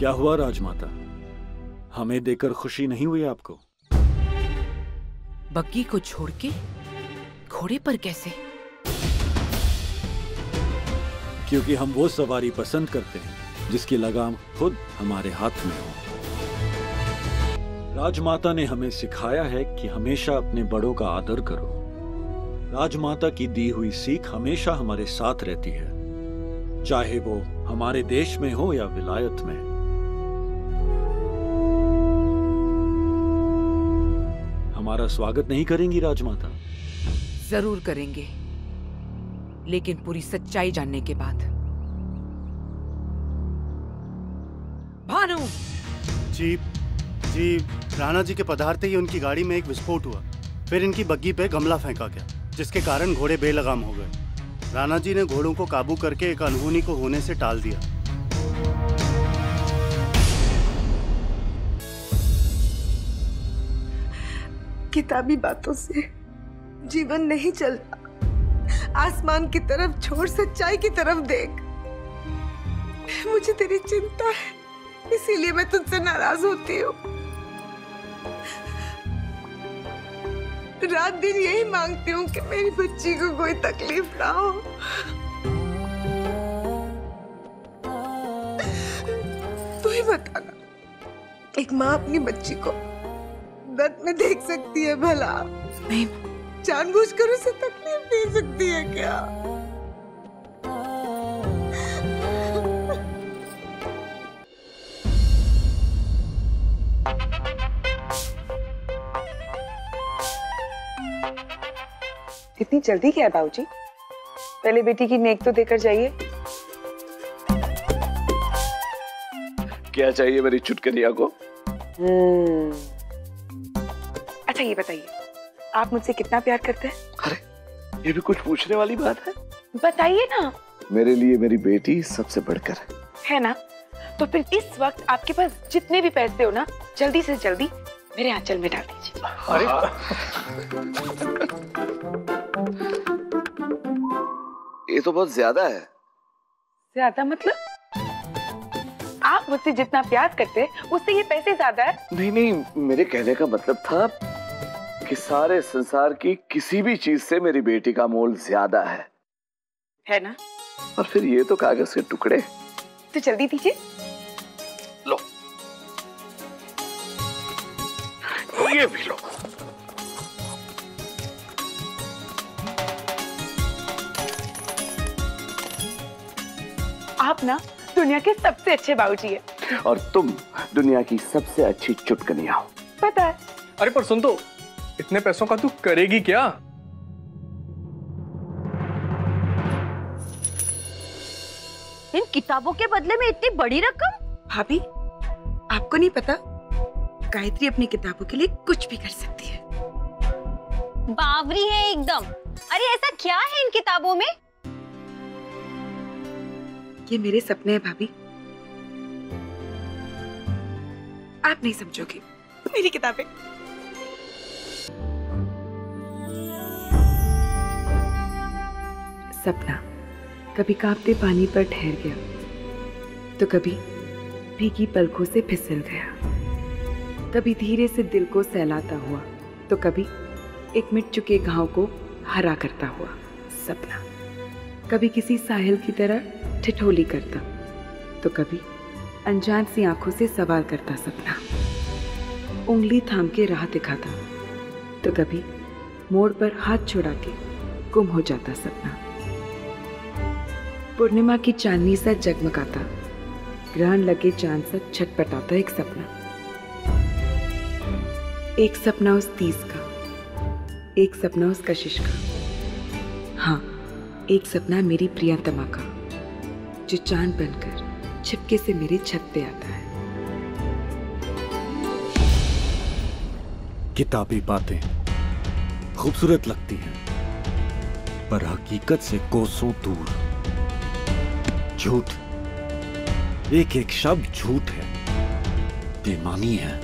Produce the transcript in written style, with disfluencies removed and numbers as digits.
क्या हुआ राजमाता? हमें देकर खुशी नहीं हुई आपको? बग्गी को छोड़ के घोड़े पर कैसे? क्योंकि हम वो सवारी पसंद करते हैं जिसकी लगाम खुद हमारे हाथ में हो। राजमाता ने हमें सिखाया है कि हमेशा अपने बड़ों का आदर करो। राजमाता की दी हुई सीख हमेशा हमारे साथ रहती है, चाहे वो हमारे देश में हो या विलायत में। हमारा स्वागत नहीं करेंगी राजमाता? जरूर करेंगे, लेकिन पूरी सच्चाई जानने के बाद। भानु! जी, राणा जी के पधारते ही उनकी गाड़ी में एक विस्फोट हुआ। फिर इनकी बग्गी पे गमला फेंका गया, जिसके कारण घोड़े बेलगाम हो गए। राणा जी ने घोड़ों को काबू करके एक अनहोनी को होने से टाल दिया। किताबी बातों से जीवन नहीं चलता। आसमान की तरफ छोड़ सच्चाई की तरफ देख। मुझे तेरी चिंता है, इसीलिए मैं तुझसे नाराज होती हूँ। रात दिन यही मांगती हूँ कि मेरी बच्ची को कोई तकलीफ ना हो। तू ही बताना, एक माँ अपनी बच्ची को दर्द में देख सकती है भला? मैं जानबूझकर उसे तकलीफ दे सकती है क्या? इतनी जल्दी क्या है बाबूजी? पहले बेटी की नेक तो देकर जाइए। क्या चाहिए मेरी चुटकनिया को? अच्छा ये बताइए, आप मुझसे कितना प्यार करते हैं? अरे ये भी कुछ पूछने वाली बात है? बताइए ना। मेरे लिए मेरी बेटी सबसे बढ़कर है ना? तो फिर इस वक्त आपके पास जितने भी पैसे हो ना, जल्दी से जल्दी मेरे आंचल में डाल दीजिए। ये तो बहुत ज्यादा है। ज्यादा मतलब? आप मुझसे जितना प्यार करते हैं उससे ये पैसे ज्यादा है? नहीं, मेरे कहने का मतलब था कि सारे संसार की किसी भी चीज से मेरी बेटी का मोल ज्यादा है ना? और फिर ये तो कागज के टुकड़े। तो जल्दी दीजिए। लो, ये भी लो। आप ना दुनिया के सबसे अच्छे बाबूजी हैं। और तुम दुनिया की सबसे अच्छी चुटकनिया हो। पता है। अरे पर सुन तो, इतने पैसों का तू करेगी क्या? इन किताबों के बदले में इतनी बड़ी रकम? भाभी, आपको नहीं पता, गायत्री अपनी किताबों के लिए कुछ भी कर सकती है। बावरी है एकदम। अरे ऐसा क्या है इन किताबों में? ये मेरे सपने हैं भाभी, आप नहीं समझोगे। मेरी किताबें। सपना कभी कांपते पानी पर ठहर गया, तो कभी भीगी पलकों से फिसल गया। कभी धीरे से दिल को सहलाता हुआ, तो कभी एक मिट चुके घाव को हरा करता हुआ। सपना कभी किसी साहिल की तरह ठिठोली करता, तो कभी अनजान सी आंखों से सवाल करता। सपना उंगली थाम के राह दिखाता, तो कभी मोड़ पर हाथ छुड़ा के गुम हो जाता। सपना पूर्णिमा की चांदनी सा जगमगाता, ग्रहण लगे चांद सा छटपटाता एक सपना। एक सपना उस तीस का, एक सपना उस कशिश का, हाँ एक सपना मेरी प्रियतमा का, जो चांद बनकर छिपके से मेरे छत पे आता है। किताबी बातें खूबसूरत लगती हैं, पर हकीकत से कोसों दूर। झूठ, एक एक शब्द झूठ है, बेईमानी है।